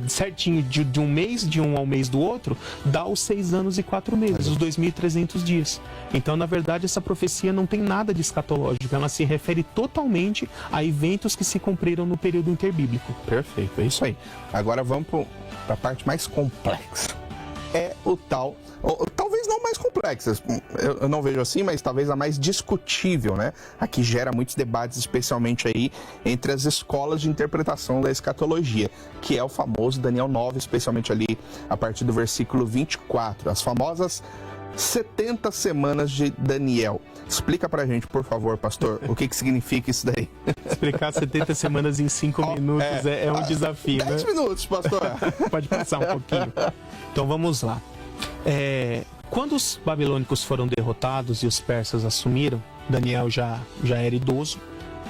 certinho de um mês, de um ao mês do outro, dá os 6 anos e 4 meses, os 2.300 dias. Então, na verdade, essa profecia não tem nada de escatológico. Ela se refere totalmente a eventos que se cumpriram no período interbíblico. Perfeito, é isso aí. Agora vamos para a parte mais complexa. É o tal, talvez não mais complexa, eu não vejo assim, mas talvez a mais discutível, né? A que gera muitos debates, especialmente aí entre as escolas de interpretação da escatologia, que é o famoso Daniel 9, especialmente ali a partir do versículo 24, as famosas 70 semanas de Daniel. Explica pra gente, por favor, pastor, o que significa isso daí? Explicar 70 semanas em 5 minutos é um desafio, 10 né? minutos, pastor. Pode passar um pouquinho. Então vamos lá. Quando os babilônicos foram derrotados e os persas assumiram, Daniel já era idoso,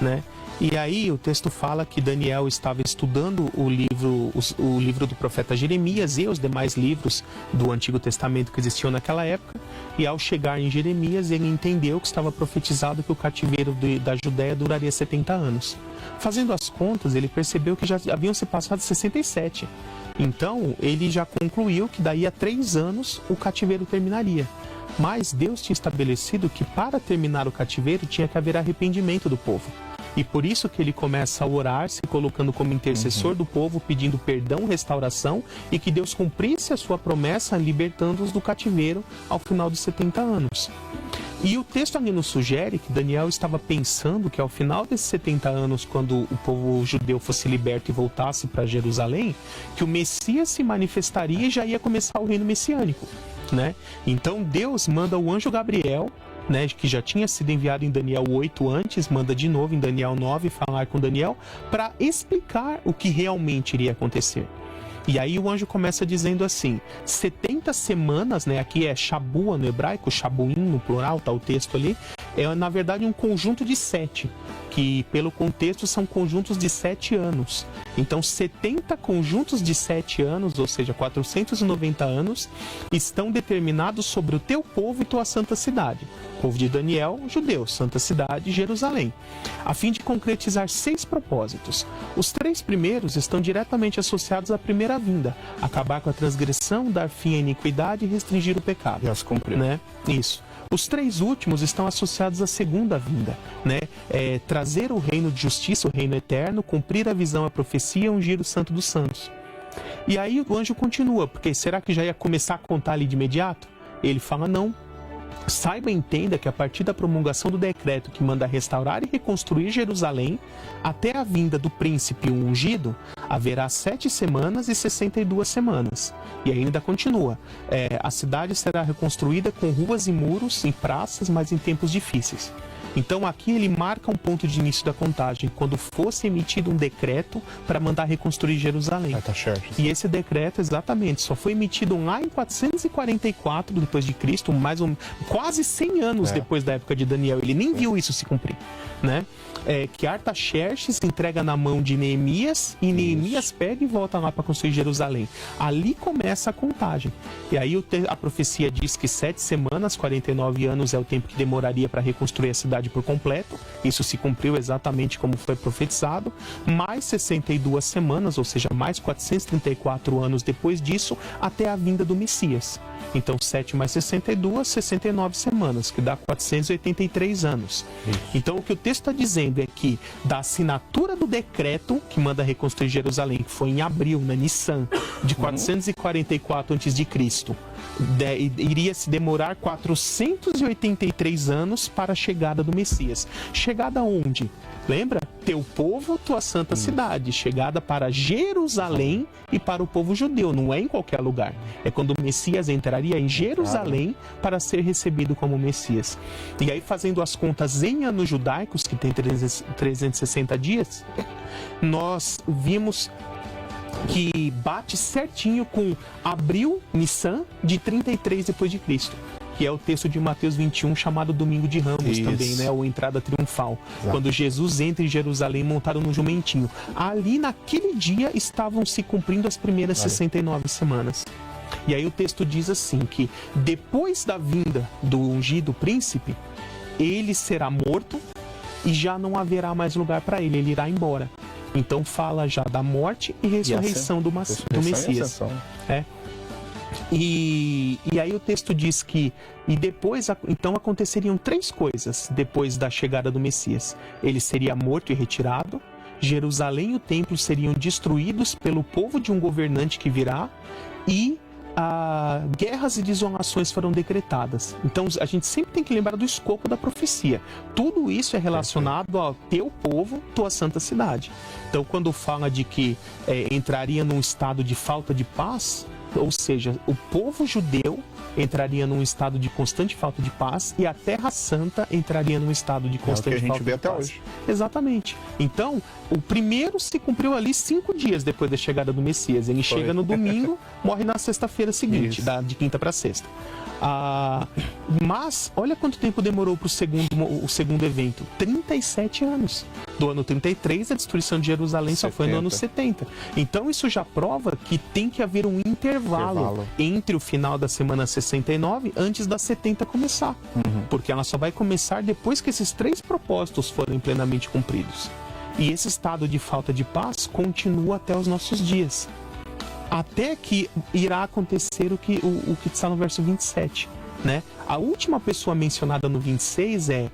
né? E aí o texto fala que Daniel estava estudando o livro do profeta Jeremias e os demais livros do Antigo Testamento que existiam naquela época. E ao chegar em Jeremias, ele entendeu que estava profetizado que o cativeiro da Judéia duraria 70 anos. Fazendo as contas, ele percebeu que já haviam se passado 67. Então, ele já concluiu que daí a 3 anos o cativeiro terminaria. Mas Deus tinha estabelecido que para terminar o cativeiro tinha que haver arrependimento do povo. E por isso que ele começa a orar, se colocando como intercessor do povo, pedindo perdão, restauração, e que Deus cumprisse a sua promessa, libertando-os do cativeiro ao final dos 70 anos. E o texto ali nos sugere que Daniel estava pensando que ao final desses 70 anos, quando o povo judeu fosse liberto e voltasse para Jerusalém, que o Messias se manifestaria e já ia começar o reino messiânico, né? Então Deus manda o anjo Gabriel, né, que já tinha sido enviado em Daniel 8 antes, manda de novo em Daniel 9 falar com Daniel para explicar o que realmente iria acontecer. E aí o anjo começa dizendo assim, 70 semanas, né, aqui é Shabua no hebraico, Shabuim no plural, tá o texto ali, é na verdade um conjunto de 7, que pelo contexto são conjuntos de 7 anos. Então 70 conjuntos de 7 anos, ou seja, 490 anos, estão determinados sobre o teu povo e tua santa cidade. Povo de Daniel, judeu, santa cidade, Jerusalém, a fim de concretizar 6 propósitos. Os 3 primeiros estão diretamente associados à primeira vinda, acabar com a transgressão, dar fim à iniquidade e restringir o pecado. Já se cumpriu. Né? Isso. Os 3 últimos estão associados à segunda vinda, né? Trazer o reino de justiça, o reino eterno, cumprir a visão, a profecia e ungir o santo dos santos. E aí o anjo continua, porque será que já ia começar a contar ali de imediato? Ele fala não. Saiba e entenda que a partir da promulgação do decreto que manda restaurar e reconstruir Jerusalém, até a vinda do príncipe ungido, haverá 7 semanas e 62 semanas. E ainda continua, a cidade será reconstruída com ruas e muros, em praças, mas em tempos difíceis. Então aqui ele marca um ponto de início da contagem, quando fosse emitido um decreto para mandar reconstruir Jerusalém. E esse decreto, exatamente, só foi emitido lá em 444 depois de Cristo, quase 100 anos depois da época de Daniel. Ele nem viu isso se cumprir, né? Que Artaxerxes entrega na mão de Neemias e Neemias pega e volta lá para construir Jerusalém. Ali começa a contagem. E aí a profecia diz que 7 semanas, 49 anos é o tempo que demoraria para reconstruir a cidade por completo. Isso se cumpriu exatamente como foi profetizado. Mais 62 semanas, ou seja, mais 434 anos depois disso, até a vinda do Messias. Então 7 mais 62, 69 semanas, que dá 483 anos. Então o que o texto está dizendo é que da assinatura do decreto que manda reconstruir Jerusalém, que foi em abril, na Nissan, de 444 a.C., iria se demorar 483 anos para a chegada do Messias. Chegada onde? Lembra? Teu povo, tua santa cidade. Chegada para Jerusalém e para o povo judeu. Não é em qualquer lugar. É quando o Messias entraria em Jerusalém para ser recebido como Messias. E aí, fazendo as contas em anos judaicos, que tem 360 dias, nós vimos que bate certinho com abril, Nissan, de 33 depois de Cristo. Que é o texto de Mateus 21, chamado Domingo de Ramos também, né? Ou Entrada Triunfal. Exato. Quando Jesus entra em Jerusalém montado no jumentinho. Ali, naquele dia, estavam se cumprindo as primeiras 69 semanas. E aí o texto diz assim, que depois da vinda do ungido príncipe, ele será morto e já não haverá mais lugar para ele, ele irá embora. Então fala já da morte e ressurreição do Messias. E aí o texto diz que depois, então aconteceriam 3 coisas depois da chegada do Messias. Ele seria morto e retirado, Jerusalém e o templo seriam destruídos pelo povo de um governante que virá e guerras e desolações foram decretadas. Então a gente sempre tem que lembrar do escopo da profecia. Tudo isso é relacionado ao teu povo, tua santa cidade. Então quando fala de que entraria num estado de falta de paz, ou seja, o povo judeu entraria num estado de constante falta de paz e a Terra Santa entraria num estado de constante falta de paz. É o que a gente vê até hoje. Exatamente. Então, o primeiro se cumpriu ali 5 dias depois da chegada do Messias. Ele chega no domingo, morre na sexta-feira seguinte, de quinta para sexta. Mas, olha quanto tempo demorou para o segundo evento. 37 anos. Do ano 33, a destruição de Jerusalém só foi no ano 70. Então, isso já prova que tem que haver um intervalo entre o final da semana 69 antes da 70 começar. Porque ela só vai começar depois que esses 3 propósitos forem plenamente cumpridos. E esse estado de falta de paz continua até os nossos dias. Até que irá acontecer o que está no verso 27, né? A última pessoa mencionada no 26 é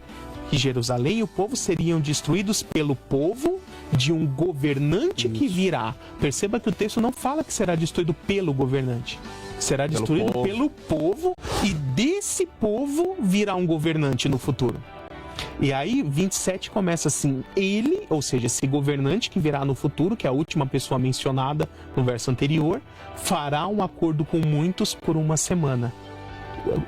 que Jerusalém e o povo seriam destruídos pelo povo de um governante que virá. Perceba que o texto não fala que será destruído pelo governante. Será destruído pelo povo e desse povo virá um governante no futuro. E aí, 27 começa assim, ele, ou seja, esse governante que virá no futuro, que é a última pessoa mencionada no verso anterior, fará um acordo com muitos por uma semana.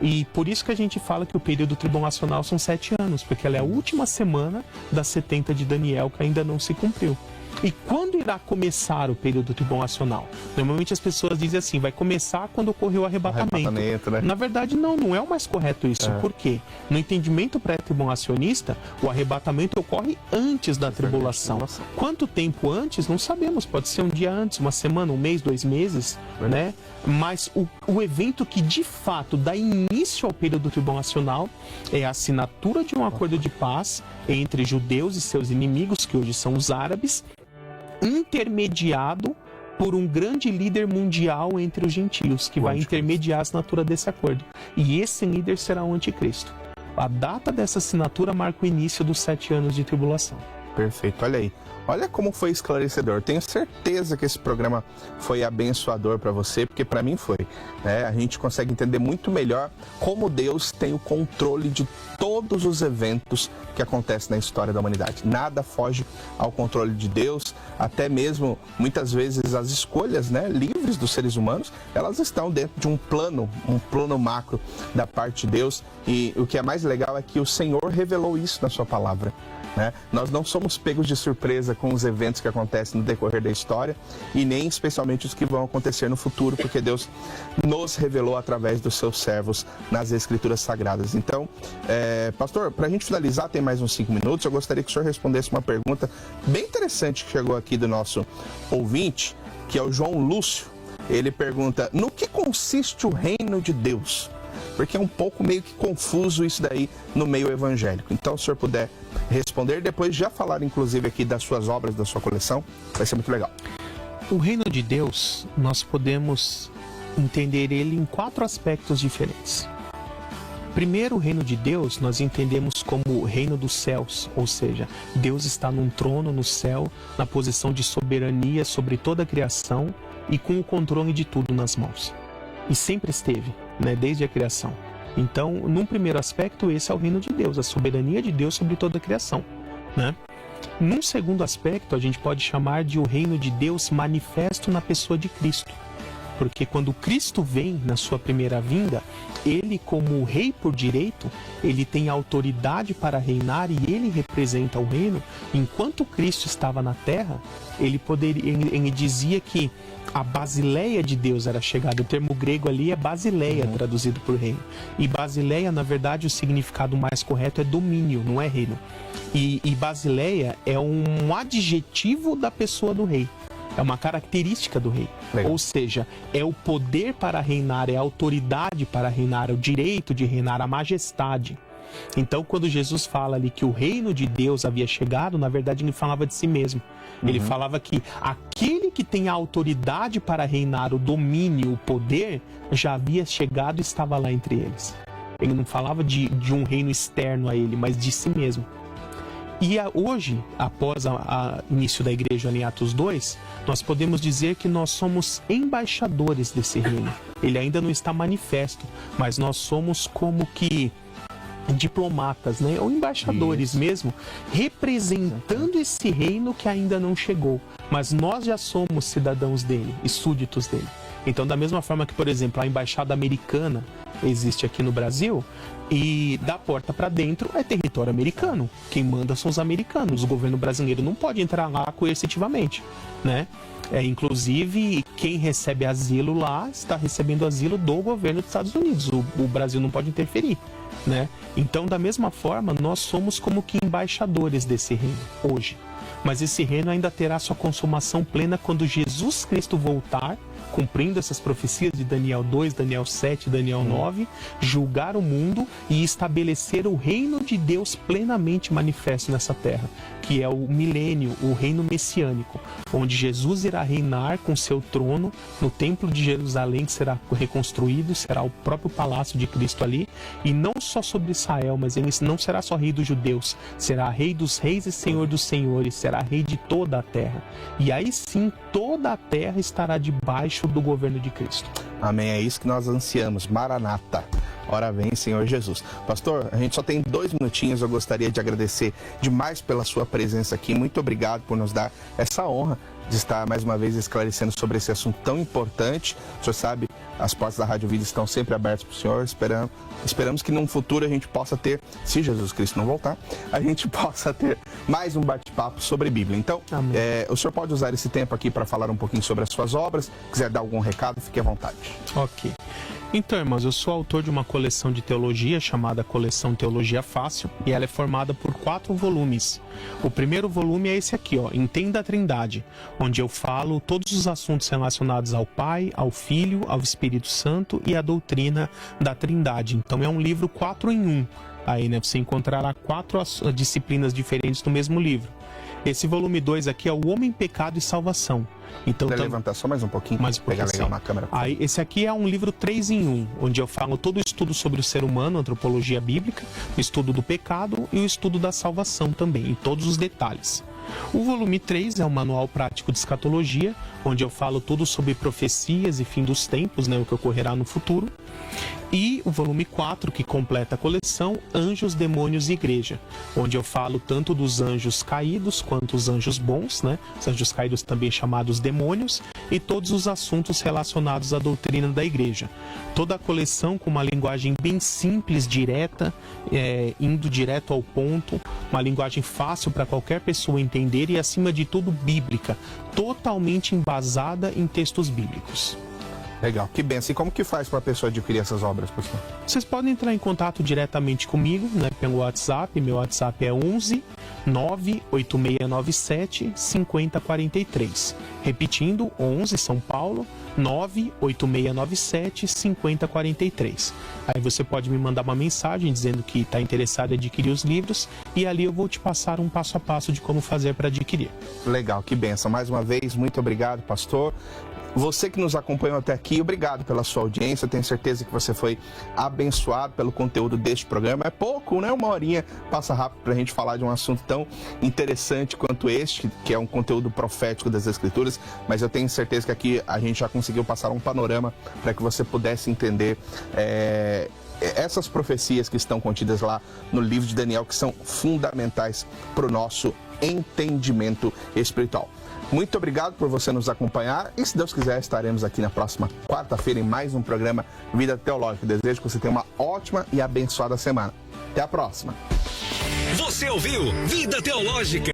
E por isso que a gente fala que o período tribulacional são 7 anos, porque ela é a última semana das 70 de Daniel que ainda não se cumpriu. E quando irá começar o período tribulacional? Normalmente as pessoas dizem assim, vai começar quando ocorreu o arrebatamento. Né? Na verdade, não é o mais correto isso. Por quê? No entendimento pré-tribulacionista, o arrebatamento ocorre antes da tribulação. Quanto tempo antes? Não sabemos. Pode ser um dia antes, uma semana, um mês, 2 meses, né? Mas o evento que de fato dá início ao período tribulacional é a assinatura de um acordo de paz entre judeus e seus inimigos, que hoje são os árabes, intermediado por um grande líder mundial entre os gentios, que vai intermediar a assinatura desse acordo. E esse líder será o anticristo. A data dessa assinatura marca o início dos 7 anos de tribulação. Perfeito, olha aí. Olha como foi esclarecedor. Tenho certeza que esse programa foi abençoador para você, porque para mim foi. Né? A gente consegue entender muito melhor como Deus tem o controle de todos os eventos que acontecem na história da humanidade. Nada foge ao controle de Deus, até mesmo, muitas vezes, as escolhas, né, livres dos seres humanos, elas estão dentro de um plano macro da parte de Deus. E o que é mais legal é que o Senhor revelou isso na sua palavra. Né? Nós não somos pegos de surpresa com os eventos que acontecem no decorrer da história e nem especialmente os que vão acontecer no futuro, porque Deus nos revelou através dos seus servos nas Escrituras Sagradas. Então, pastor, para a gente finalizar, tem mais uns 5 minutos, eu gostaria que o senhor respondesse uma pergunta bem interessante que chegou aqui do nosso ouvinte, que é o João Lúcio. Ele pergunta, no que consiste o reino de Deus? Porque é um pouco meio que confuso isso daí no meio evangélico. Então, se o senhor puder responder, depois já falar inclusive aqui das suas obras, da sua coleção, vai ser muito legal. O reino de Deus, nós podemos entender ele em 4 aspectos diferentes. Primeiro, o reino de Deus nós entendemos como o reino dos céus, ou seja, Deus está num trono no céu, na posição de soberania sobre toda a criação e com o controle de tudo nas mãos. E sempre esteve, né, desde a criação. Então, num primeiro aspecto, esse é o reino de Deus, a soberania de Deus sobre toda a criação, né? Num segundo aspecto, a gente pode chamar de o reino de Deus manifesto na pessoa de Cristo. Porque quando Cristo vem na sua primeira vinda, ele como rei por direito, ele tem autoridade para reinar e ele representa o reino. Enquanto Cristo estava na terra, ele dizia que a Basileia de Deus era chegada. O termo grego ali é Basileia, traduzido por reino. E Basileia, na verdade, o significado mais correto é domínio, não é reino. E Basileia é um adjetivo da pessoa do rei. É uma característica do rei. Legal. Ou seja, é o poder para reinar, é a autoridade para reinar, é o direito de reinar, a majestade. Então, quando Jesus fala ali que o reino de Deus havia chegado, na verdade ele falava de si mesmo. Ele falava que aquele que tem a autoridade para reinar, o domínio, o poder, já havia chegado e estava lá entre eles. Ele não falava de um reino externo a ele, mas de si mesmo. E hoje, após o início da igreja em Atos 2, nós podemos dizer que nós somos embaixadores desse reino. Ele ainda não está manifesto, mas nós somos como que diplomatas, né? Ou embaixadores mesmo, representando esse reino que ainda não chegou. Mas nós já somos cidadãos dele e súditos dele. Então, da mesma forma que, por exemplo, a embaixada americana existe aqui no Brasil, e da porta para dentro é território americano. Quem manda são os americanos. O governo brasileiro não pode entrar lá coercitivamente, né? Inclusive, quem recebe asilo lá está recebendo asilo do governo dos Estados Unidos. O Brasil não pode interferir, né? Então, da mesma forma, nós somos como que embaixadores desse reino hoje. Mas esse reino ainda terá sua consumação plena quando Jesus Cristo voltar, cumprindo essas profecias de Daniel 2, Daniel 7, Daniel 9, julgar o mundo e estabelecer o reino de Deus plenamente manifesto nessa terra, que é o milênio, o reino messiânico, onde Jesus irá reinar com seu trono no templo de Jerusalém, que será reconstruído, será o próprio palácio de Cristo ali, e não só sobre Israel, mas ele não será só rei dos judeus, será rei dos reis e senhor dos senhores, será rei de toda a terra. E aí sim, toda a terra estará debaixo do governo de Cristo. Amém, é isso que nós ansiamos, Maranata. Ora vem, Senhor Jesus. Pastor, a gente só tem 2 minutinhos, eu gostaria de agradecer demais pela sua presença aqui. Muito obrigado por nos dar essa honra de estar mais uma vez esclarecendo sobre esse assunto tão importante. O senhor sabe, as portas da Rádio Vida estão sempre abertas para o senhor. Esperamos que num futuro a gente possa ter, se Jesus Cristo não voltar, a gente possa ter mais um bate-papo sobre Bíblia. Então, o senhor pode usar esse tempo aqui para falar um pouquinho sobre as suas obras. Quiser dar algum recado, fique à vontade. Ok. Então, irmãos, eu sou autor de uma coleção de teologia chamada Coleção Teologia Fácil, e ela é formada por 4 volumes. O primeiro volume é esse aqui, ó, Entenda a Trindade, onde eu falo todos os assuntos relacionados ao Pai, ao Filho, ao Espírito Santo e à doutrina da Trindade. Então é um livro 4 em 1. Aí, né, você encontrará 4 disciplinas diferentes no mesmo livro. Esse volume 2 aqui é o Homem, Pecado e Salvação. Então, levantar só mais um pouquinho, mais pegar legal na câmera. Aí, esse aqui é um livro 3 em 1, onde eu falo todo o estudo sobre o ser humano, antropologia bíblica, o estudo do pecado e o estudo da salvação também, em todos os detalhes. O volume 3 é o Manual Prático de Escatologia, onde eu falo tudo sobre profecias e fim dos tempos, né, o que ocorrerá no futuro. E o volume 4, que completa a coleção, Anjos, Demônios e Igreja, onde eu falo tanto dos anjos caídos quanto os anjos bons, né? Os anjos caídos também chamados demônios, e todos os assuntos relacionados à doutrina da igreja. Toda a coleção com uma linguagem bem simples, direta, indo direto ao ponto, uma linguagem fácil para qualquer pessoa entender e, acima de tudo, bíblica, totalmente embasada em textos bíblicos. Legal, que benção. E como que faz para a pessoa adquirir essas obras, pastor? Vocês podem entrar em contato diretamente comigo, né, pelo WhatsApp. Meu WhatsApp é 11 98697 5043. Repetindo, 11 São Paulo, 98697 5043. Aí você pode me mandar uma mensagem dizendo que está interessado em adquirir os livros, e ali eu vou te passar um passo a passo de como fazer para adquirir. Legal, que benção. Mais uma vez, muito obrigado, pastor. Você que nos acompanhou até aqui, obrigado pela sua audiência. Eu tenho certeza que você foi abençoado pelo conteúdo deste programa. É pouco, né? 1 horinha passa rápido para a gente falar de um assunto tão interessante quanto este, que é um conteúdo profético das Escrituras. Mas eu tenho certeza que aqui a gente já conseguiu passar um panorama para que você pudesse entender essas profecias que estão contidas lá no livro de Daniel, que são fundamentais para o nosso entendimento espiritual. Muito obrigado por você nos acompanhar, e se Deus quiser estaremos aqui na próxima quarta-feira em mais um programa Vida Teológica. Desejo que você tenha uma ótima e abençoada semana. Até a próxima. Você ouviu Vida Teológica.